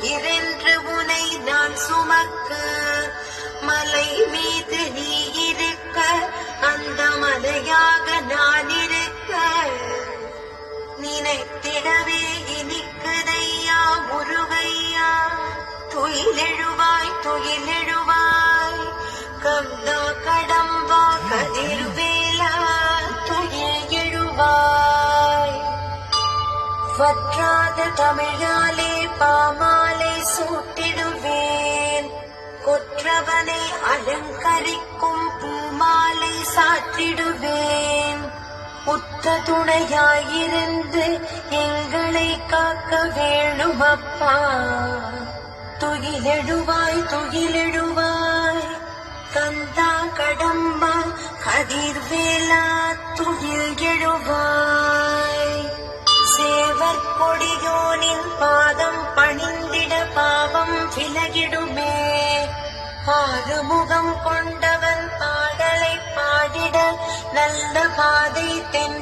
உயிரென்று உனை நான் சுமக்க மலை மீது நீ இருக்க அந்த மலையாக நான் இருக்க நினைத்திடவே இனிக்குதையா முருகையா துயிலெழுவாய் துயிலெழுவாய் கந்தா கடம்பா கதிர்வேலா துயில் எழுவாய் வற்றாத தமிழாலே பாமாலை சூட்டிடுவேன் கொற்றவனை அலங்கரிக்கும் பூமாலை சாற்றிடுவேன் உற்ற துணையாயிருந்து எங்களை காக்க வேணுமப்பா துயிலெழுவாய் துயிலெழுவாய் கந்தா கடம்பா கதிர்வேலா துயில் எழுவாய் சேவர் கொடியோனின் பாதம் பணிந்திட பாவம் விலகிடுமே ஆறுமுகம் கொண்டவன் பாடலை பாடிட நல்ல பாதை தென்